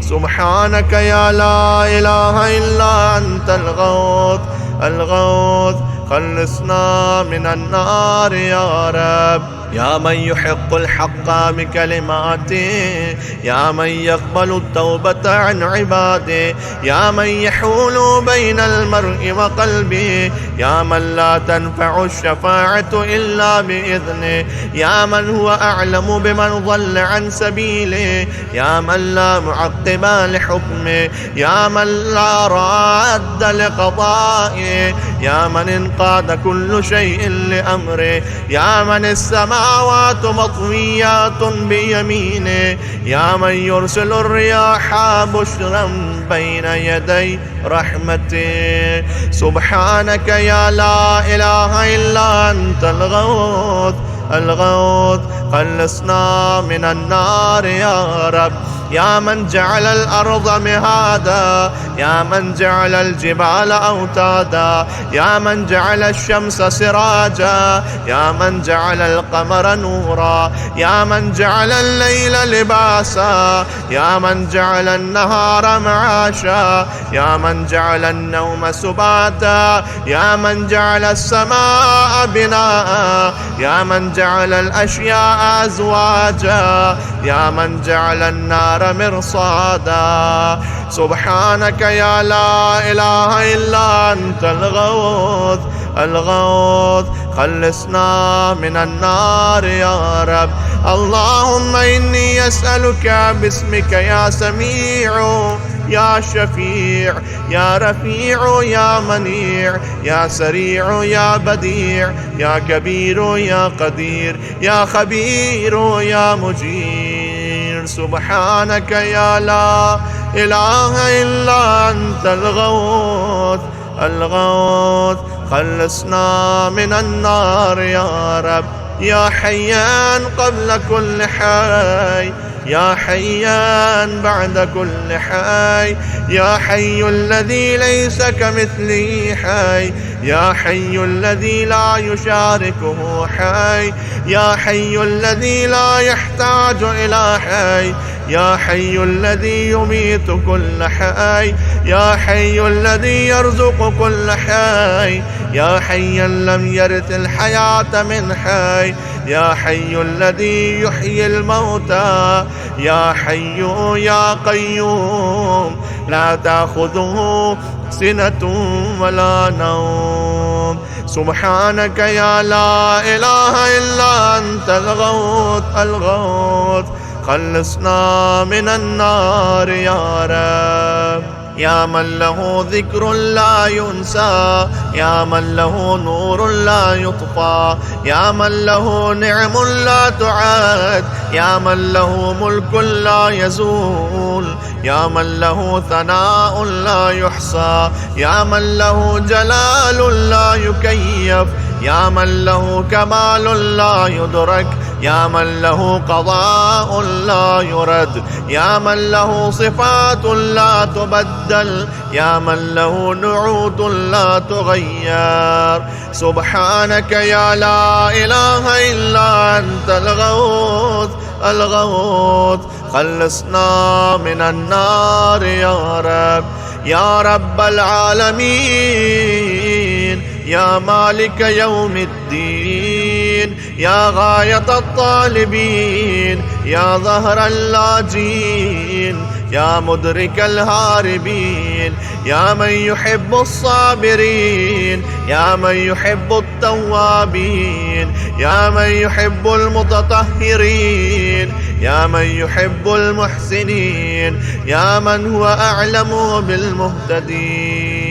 سبحانك يا لا إله إلا أنت الغوث الغوث، خلصنا من النار يا رب. يا من يحق الحق بكلماته، يا من يقبل التوبة عن عباده، يا من يحول بين المرء وقلبه، يا من لا تنفع الشفاعة إلا بإذنه، يا من هو أعلم بمن ضل عن سبيله، يا من لا معقب لحكمه، يا من لا راد لقضائه، يا من انقاد كل شيء لأمره، يا من السماوات مطويات بيمينه، يا من يرسل الرياح بشرا بين يدي رحمته، سبحانك يا لا إله إلا أنت الغوث الغوث، خلصنا من النار يا رب. يا من جعل الأرض مهادا، يا من جعل الجبال أوتادا، يا من جعل الشمس سراجا، يا من جعل القمر نورا، يا من جعل الليل لباسا، يا من جعل النهار معاشا، يا من جعل النوم سباتا، يا من جعل السماء بناء، يا من جعل الأشياء أزواجا، يا من جعل النار مرصادا. سبحانك يا لا إله إلا أنت الغوث الغوث، خلصنا من النار يا رب. اللهم إني أسألك باسمك يا سميع يا شفيع يا رفيع يا منيع يا سريع يا بديع يا كبير يا قدير يا خبير يا مجير. سبحانك يا لا إله إلا أنت الغوث الغوث، خلصنا من النار يا رب. يا حيان قبل كل حي، يا حيان بعد كل حي، يا حي الذي ليس كمثله حي، يا حي الذي لا يشاركه حي، يا حي الذي لا يحتاج إلى حي، يا حي الذي يميت كل حي، يا حي الذي يرزق كل حي، يا حيا لم يرث الحياة من حي، يا حي الذي يحيي الموتى، يا حي يا قيوم لا تأخذه سنة ولا نوم. سبحانك يا لا إله إلا أنت الغوث الغوث، خلصنا من النار يا رب. يا من له ذكر لا ينسى، يا من له نور لا يطفى، يا من له نعم لا تعد، يا من له ملك لا يزول، يا من له ثناء لا يحصى، يا من له جلال لا يكيف، يا من له كمال لا يدرك، يا من له قضاء لا يرد، يا من له صفات لا تبدل، يا من له نعوت لا تغير. سبحانك يا لا إله إلا أنت الغوث الغوث، خلصنا من النار يا رب. يا رب العالمين، يا مالك يوم الدين، يا غاية الطالبين، يا ظهر اللاجين، يا مدرك الهاربين، يا من يحب الصابرين، يا من يحب التوابين، يا من يحب المتطهرين، يا من يحب المحسنين، يا من هو أعلم بالمهتدين.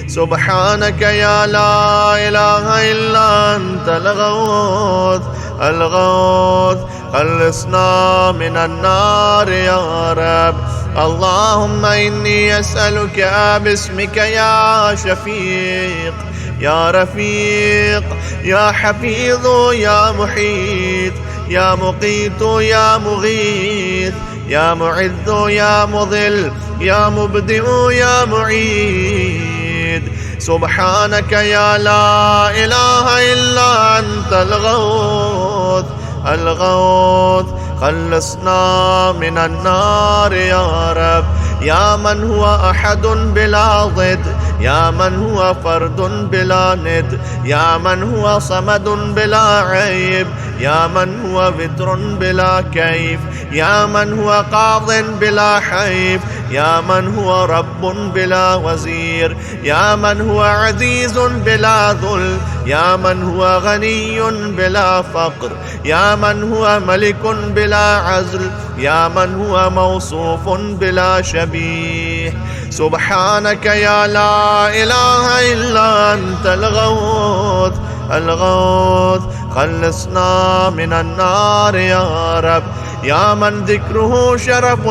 سبحانك يا لا إله إلا أنت الغوث الغوث، خلصنا من النار يا رب. اللهم إني أسألك باسمك يا شفيق يا رفيق يا حفيظ يا محيط يا مقيت يا مغيث يا معز يا مضل يا مبدئ يا معيد. سبحانك يا لا إله إلا أنت الغوث الغوث، خلصنا من النار يا رب. يا من هو أحد بلا ضد، يا من هو فرد بلا ند، يا من هو صمد بلا عيب، يا من هو وتر بلا كيف، يا من هو قاض بلا حيف، يا من هو رب بلا وزير، يا من هو عزيز بلا ذل، يا من هو غني بلا فقر، يا من هو ملك بلا عزل، يا من هو موصوف بلا شبيه. سبحانك يا لا إله إلا أنت الغوث الغوث، خلصنا من النار يا رب. يا من ذكره شرف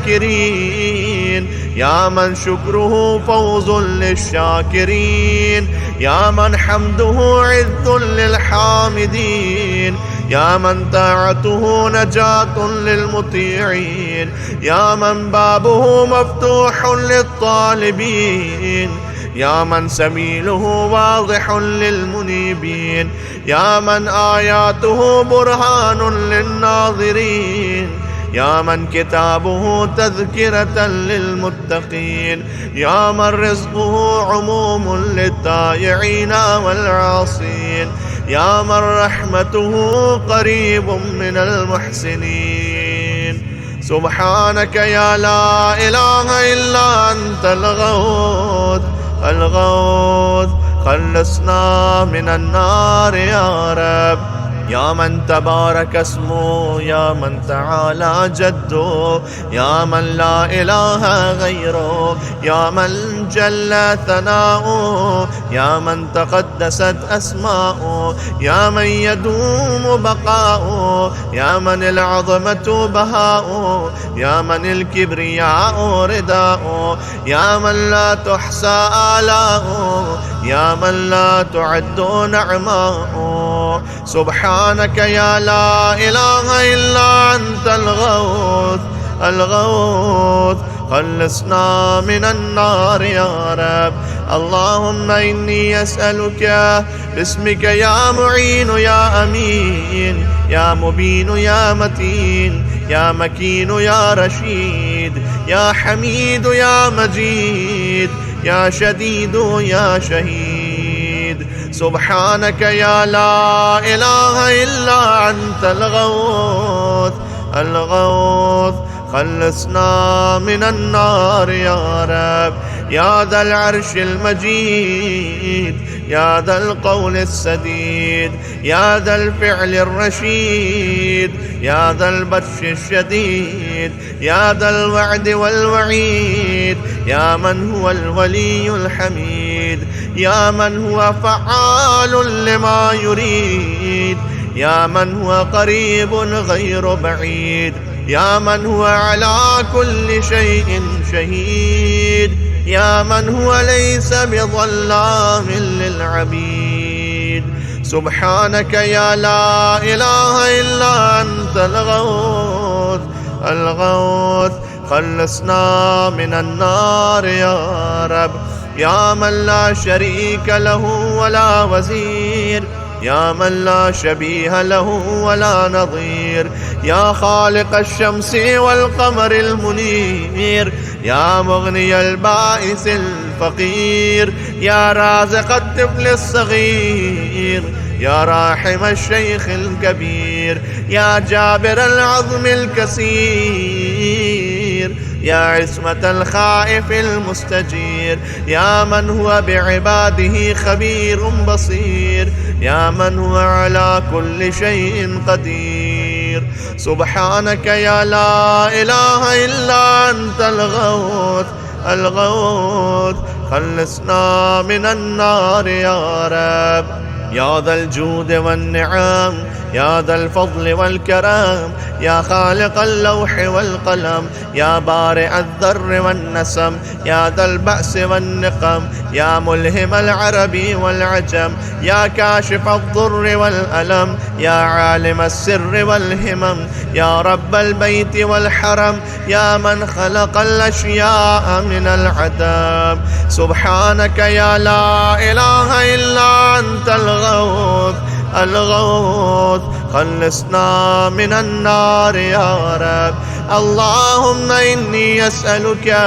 للذاكرين، يا من شكره فوز للشاكرين، يا من حمده عز للحامدين، يا من طاعته نجاة للمطيعين، يا من بابه مفتوح للطالبين، يا من سبيله واضح للمنيبين، يا من آياته برهان للناظرين، يا من كتابه تذكرة للمتقين، يا من رزقه عموم للطائعين والعاصين، يا من رحمته قريب من المحسنين. سبحانك يا لا إله إلا أنت الغوث الغوث، خلصنا من النار يا رب. يا من تبارك اسمه، يا من تعالى جده، يا من لا إله غيره، يا من جل ثناؤه، يا من تقدست أسماؤه، يا من يدوم بقاؤه، يا من العظمة بهاؤه، يا من الكبرياء رداؤه، يا من لا تحصى آلاؤه، يا من لا تعد نعماؤه. سبحانك يا لا إله إلا أنت الغوث الغوث، خلصنا من النار يا رب. اللهم إني أسألك باسمك يا معين يا أمين يا مبين يا متين يا مكين يا رشيد يا حميد يا مجيد يا شديد يا شهيد. سبحانك يا لا إله إلا أنت الغوث الغوث، خلصنا من النار يا رب. يا ذا العرش المجيد، يا ذا القول السديد، يا ذا الفعل الرشيد، يا ذا البطش الشديد، يا ذا الوعد والوعيد، يا من هو الولي الحميد، يا من هو فعال لما يريد، يا من هو قريب غير بعيد، يا من هو على كل شيء شهيد، يا من هو ليس بظلام للعبيد. سبحانك يا لا إله إلا أنت الغوث الغوث، خلصنا من النار يا رب. يا من لا شريك له ولا وزير، يا من لا شبيه له ولا نظير، يا خالق الشمس والقمر المنير، يا مغني البائس الفقير، يا رازق الطفل الصغير، يا راحم الشيخ الكبير، يا جابر العظم الكسير، يا عصمة الخائف المستجير، يا من هو بعباده خبير بصير، يا من هو على كل شيء قدير. سبحانك يا لا إله إلا أنت الغوث الغوث، خلصنا من النار يا رب. يا ذا الجود والنعم، يا ذا الفضل والكرم، يا خالق اللوح والقلم، يا بارئ الذر والنسم، يا ذا البأس والنقم، يا ملهم العرب والعجم، يا كاشف الضر والألم، يا عالم السر والهمم، يا رب البيت والحرم، يا من خلق الأشياء من العدم. سبحانك يا لا إله إلا أنت الغوث الغوث، خلصنا من النار يا رب. اللهم إني أسألك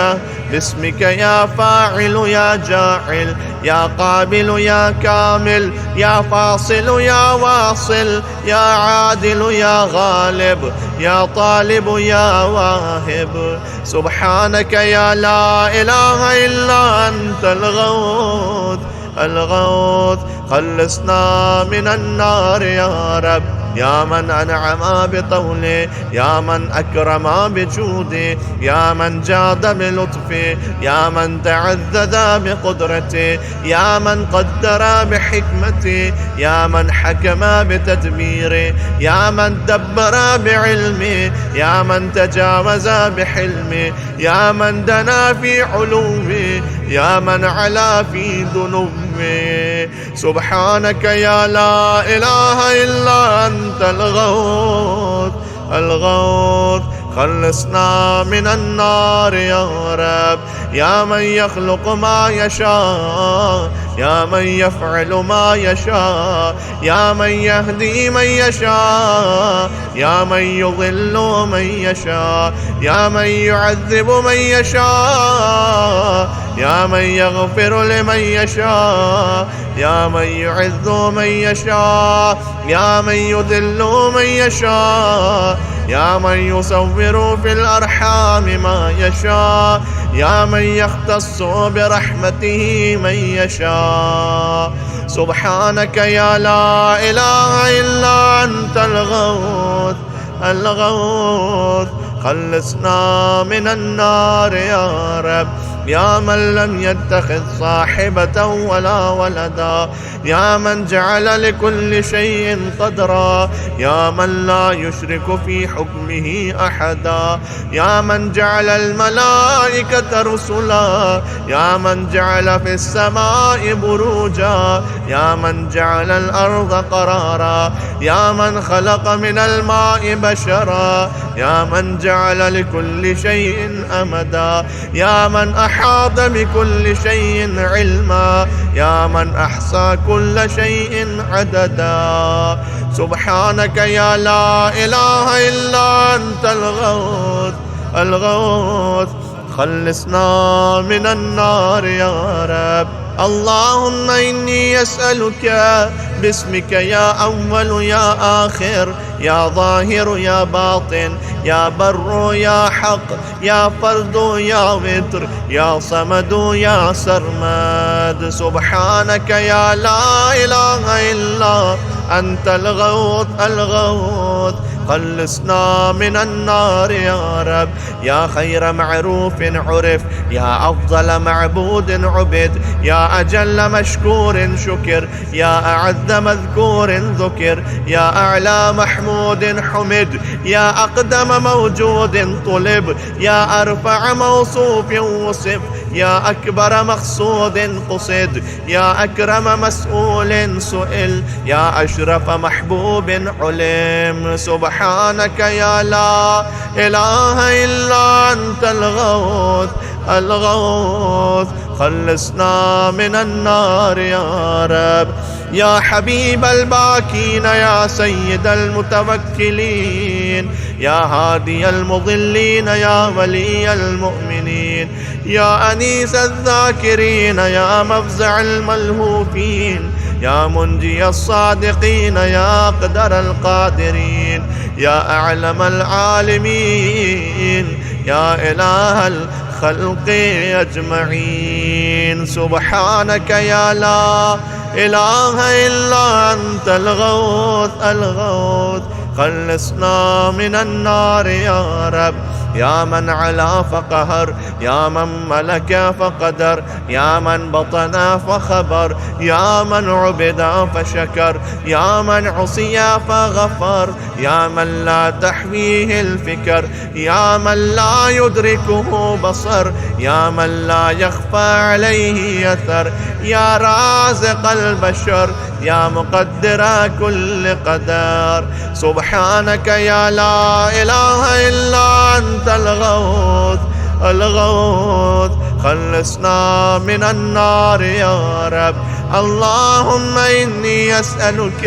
باسمك يا فاعل يا جاعل، يا قابل يا كامل، يا فاصل يا واصل، يا عادل يا غالب، يا طالب يا واهب. سبحانك يا لا إله إلا أنت الغوث الغوث، خلصنا من النار يا رب. يا من أنعم بطوله، يا من أكرم بجوده، يا من جاد بلطفه، يا من تعذذ بقدرته، يا من قدر بحكمته، يا من حكم بتدبيره، يا من دبر بعلمه، يا من تجاوز بحلمه، يا من دنا في علومه، يا من علا في ذنوبه. سبحانك يا لا إله إلا أنت الغوث الغوث، خلصنا من النار يا رب. يا من يخلق ما يشاء، يا من يفعل ما يشاء، يا من يهدي من يشاء، يا من يضل من يشاء، يا من يعذب من يشاء، يا من يغفر لمن يشاء، يا من يعز من يشاء، يا من يذل من يشاء، يا من يصور في الأرحام ما يشاء، يا من يختص برحمته من يشاء. سبحانك يا لا إله إلا أنت الغوث الغوث، خلصنا من النار يا رب. يا من لم يتخذ صاحبة ولا ولدا، يا من جعل لكل شيء قدرا، يا من لا يشرك في حكمه أحدا، يا من جعل الملائكة رسلا، يا من جعل في السماء بروجا، يا من جعل الأرض قرارا، يا من خلق من الماء بشرا، يا من جعل لكل شيء أمدا، يا من أحاط بكل شيء علما، يا من أحصى كل شيء عددا. سبحانك يا لا إله إلا أنت الغوث الغوث، خلصنا من النار يا رب. اللهم إني أسألك باسمك يا أول يا آخر، يا ظاهر يا باطن، يا بر يا حق، يا فرد يا وتر، يا صمد يا سرمد. سبحانك يا لا إله إلا أنت الغوث الغوث، خلصنا من النار يا رب. يا خير معروف عرف، يا أفضل معبود عبد، يا أجل مشكور شكر، يا أعز مذكور ذكر، يا أعلى محمود حمد، يا أقدم موجود طلب، يا أرفع موصوف وصف، يا أكبر مقصود قصد، يا أكرم مسؤول سئل، يا أشرف محبوب علم. سبحانك يا لا إله إلا أنت الغوث الغوث، خلصنا من النار يا رب. يا حبيب الباكين، يا سيد المتوكلين، يا هادي المضلين، يا ولي المؤمنين، يا أنيس الذاكرين، يا مفزع الملهوفين، يا منجي الصادقين، يا أقدر القادرين، يا أعلم العالمين، يا إله الخلق أجمعين. سبحانك يا لا إله إلا أنت الغوث الغوث، خلصنا من النار يا رب. يا من علا فقهر، يا من ملك فقدر، يا من بطن فخبر، يا من عبد فشكر، يا من عصي فغفر، يا من لا تحويه الفكر، يا من لا يدركه بصر، يا من لا يخفى عليه أثر، يا رازق البشر، يا مقدر كل قدر. سبحانك يا لا إله إلا أنت الغوث الغوث، خلصنا من النار يا رب. اللهم إني أسألك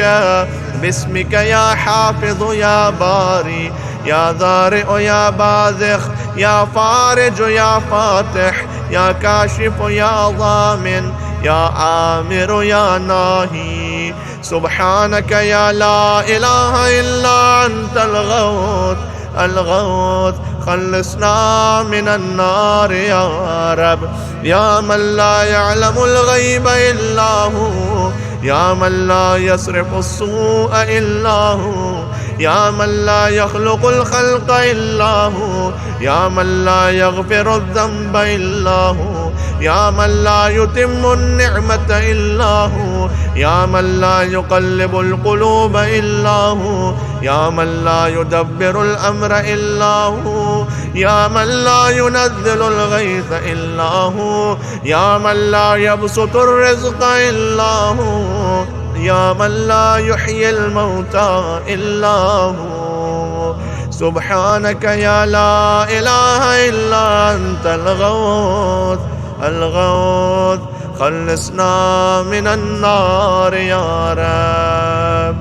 باسمك يا حافظ يا باري، يا ذارئ يا باذخ، يا فارج يا فاتح، يا كاشف يا ضامن، يا آمر يا ناهي. سبحانك يا لا إله إلا أنت الغوث الغوث، خلصنا من النار يا رب. يا من لا يعلم الغيب إلا هو، يا من لا يصرف السوء إلا هو، يا من لا يخلق الخلق إلا هو، يا من لا يغفر الذنب إلا هو، يا من لا يتم النعمة إلا هو، يا من لا يقلب القلوب إلا هو، يا من لا يدبر الأمر إلا هو، يا من لا ينزل الغيث إلا هو، يا من لا يبسط الرزق إلا هو، يا من لا يحيي الموتى إلا هو. سبحانك يا لا إله إلا أنت الغوث الغوث، خلصنا من النار يا رب.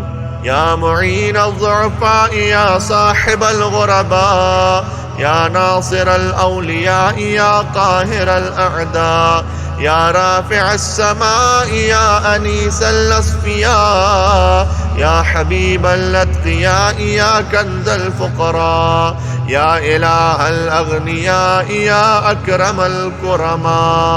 يا معين الضعفاء يا صاحب الغرباء، يا ناصر الأولياء يا قاهر الأعداء، يا رافع السماء يا أنيس الأصفياء، يا حبيب الأتقياء يا كنز الفقراء، يا إله الأغنياء يا أكرم الكرماء.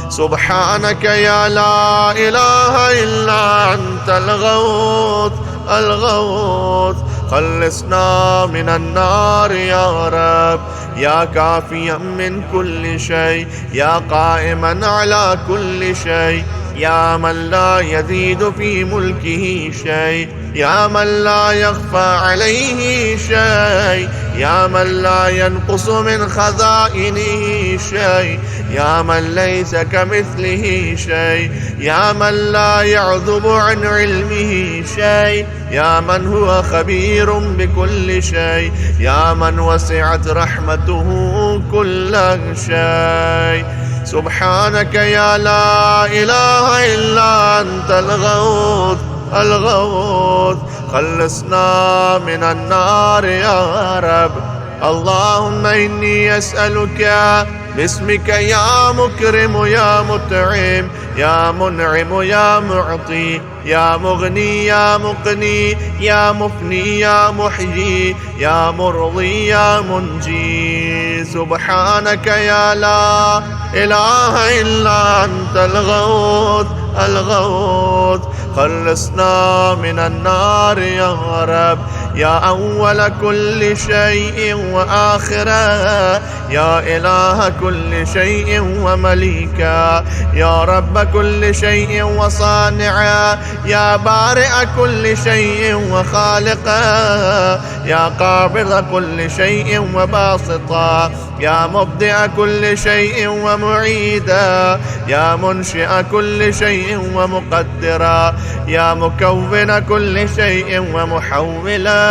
سبحانك يا لا إله إلا أنت الغوث الغوث. خلصنا من النار يا رب. يا كافيا من كل شيء، يا قائما على كل شيء، يا من لا يزيد في ملكه شيء، يا من لا يخفى عليه شيء، يا من لا ينقص من خزائنه شيء، يا من ليس كمثله شيء، يا من لا يعذب عن علمه شيء، يا من هو خبير بكل شيء، يا من وسعت رحمته كل شيء. سبحانك يا لا إله إلا أنت الغوث الغوث. خلصنا من النار يا رب. اللهم إني أسألك باسمك يا مكرم يا مطعم يا منعم يا معطي يا مغني يا مقني يا مفني يا محيي يا مرضي يا منجي. سبحانك يا لا إله إلا أنت الغوث الغوث. خلصنا من النار يا رب. يا أول كل شيء وآخره، يا إله كل شيء ومليكا، يا رب كل شيء وصانعا، يا بارئ كل شيء وخالقا، يا قابض كل شيء وباسطا، يا مبدئ كل شيء ومعيدا، يا منشئ كل شيء ومقدرا، يا مكون كل شيء ومحولا،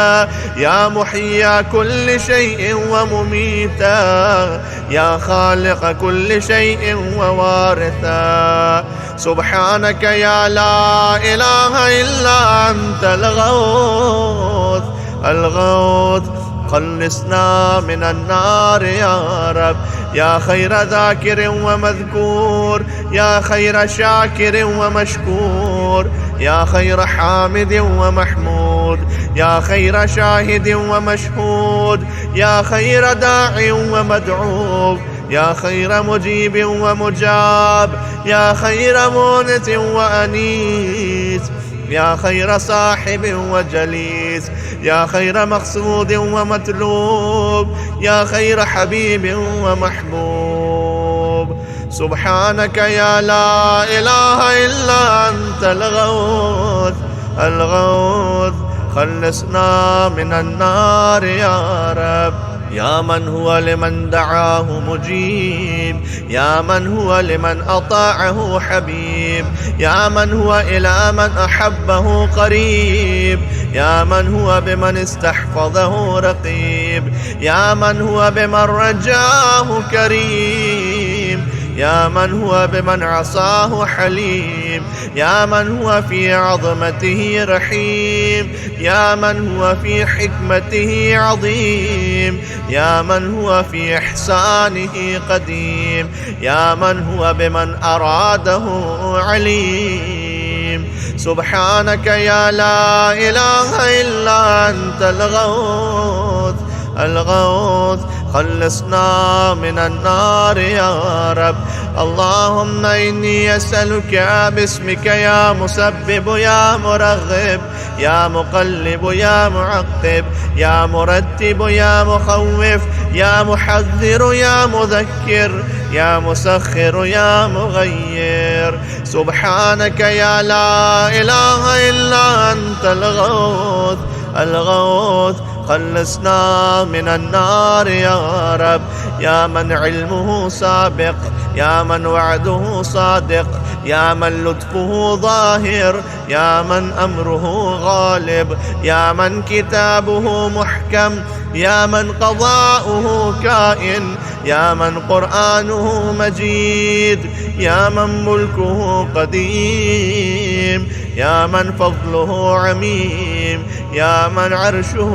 يا محيي كل شيء ومميتا، يا خالق كل شيء ووارثا. سبحانك يا لا إله إلا أنت الغوث الغوث. خلصنا من النار يا رب. يا خير ذاكر ومذكور، يا خير شاكر ومشكور، يا خير حامد ومحمود، يا خير شاهد ومشهود، يا خير داع ومدعو، يا خير مجيب ومجاب، يا خير مونس وأنيس، يا خير صاحب وجليس، يا خير مقصود ومطلوب، يا خير حبيب ومحبوب. سبحانك يا لا إله إلا أنت الغوث الغوث. خلصنا من النار يا رب. يا من هو لمن دعاه مجيب، يا من هو لمن أطاعه حبيب، يا من هو إلى من أحبه قريب، يا من هو بمن استحفظه رقيب، يا من هو بمن رجاه كريم، يا من هو بمن عصاه حليم، يا من هو في عظمته رحيم، يا من هو في حكمته عظيم، يا من هو في إحسانه قديم، يا من هو بمن أراده عليم. سبحانك يا لا إله إلا أنت الغوث الغوث. خلصنا من النار يا رب. اللهم إني أسألك باسمك يا مسبب يا مرغب يا مقلب يا معقب يا مرتب يا مخوف يا محذر يا مذكر يا مسخر يا مغير. سبحانك يا لا إله إلا أنت الغوث الغوث. خلصنا من النار يا رب. يا من علمه سابق، يا من وعده صادق، يا من لطفه ظاهر، يا من أمره غالب، يا من كتابه محكم، يا من قضاؤه كائن، يا من قرآنه مجيد، يا من ملكه قديم، يا من فضله عميم، يا من عرشه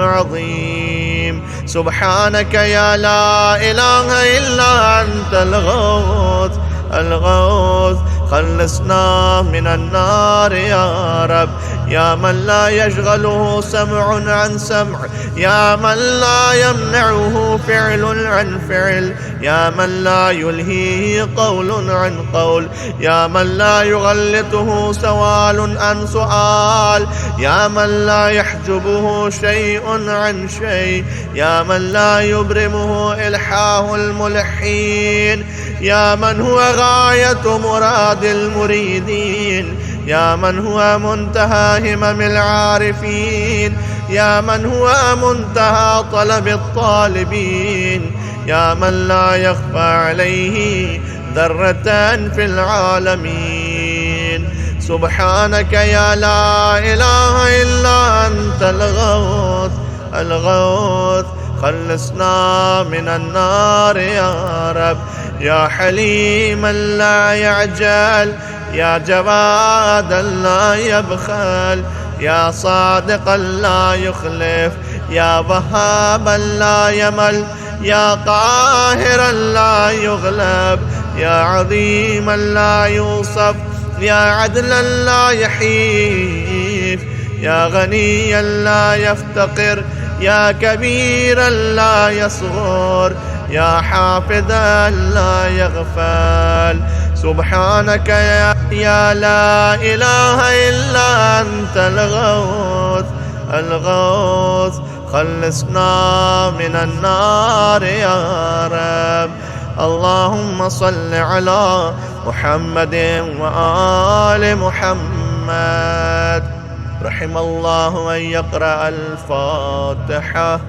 عظيم. سبحانك يا لا إله إلا أنت الغوث الغوث. خلصنا من النار يا رب. يا من لا يشغله سمع عن سمع، يا من لا يمنعه فعل عن فعل، يا من لا يلهيه قول عن قول، يا من لا يغلطه سؤال عن سؤال، يا من لا يحجبه شيء عن شيء، يا من لا يبرمه إلحاه الملحين، يا من هو غاية مراد المريدين، يا من هو منتهى همم العارفين، يا من هو منتهى طلب الطالبين، يا من لا يخفى عليه ذرة في العالمين. سبحانك يا لا إله إلا أنت الغوث الغوث. خلصنا من النار يا رب. يا حليما لا يعجل، يا جوادا لا يبخل، يا صادقا لا يخلف، يا وهابا لا يمل، يا قاهرا لا يغلب، يا عظيما لا يوصف، يا عدلا لا يحيف، يا غنيا لا يفتقر، يا كبيرا لا يصغر، يا حافظا لا يغفل. سبحانك يا لا إله إلا أنت الغوث الغوث. خلصنا من النار يا رب. اللهم صل على محمد وآل محمد. رحم الله من يقرأ الفاتحة.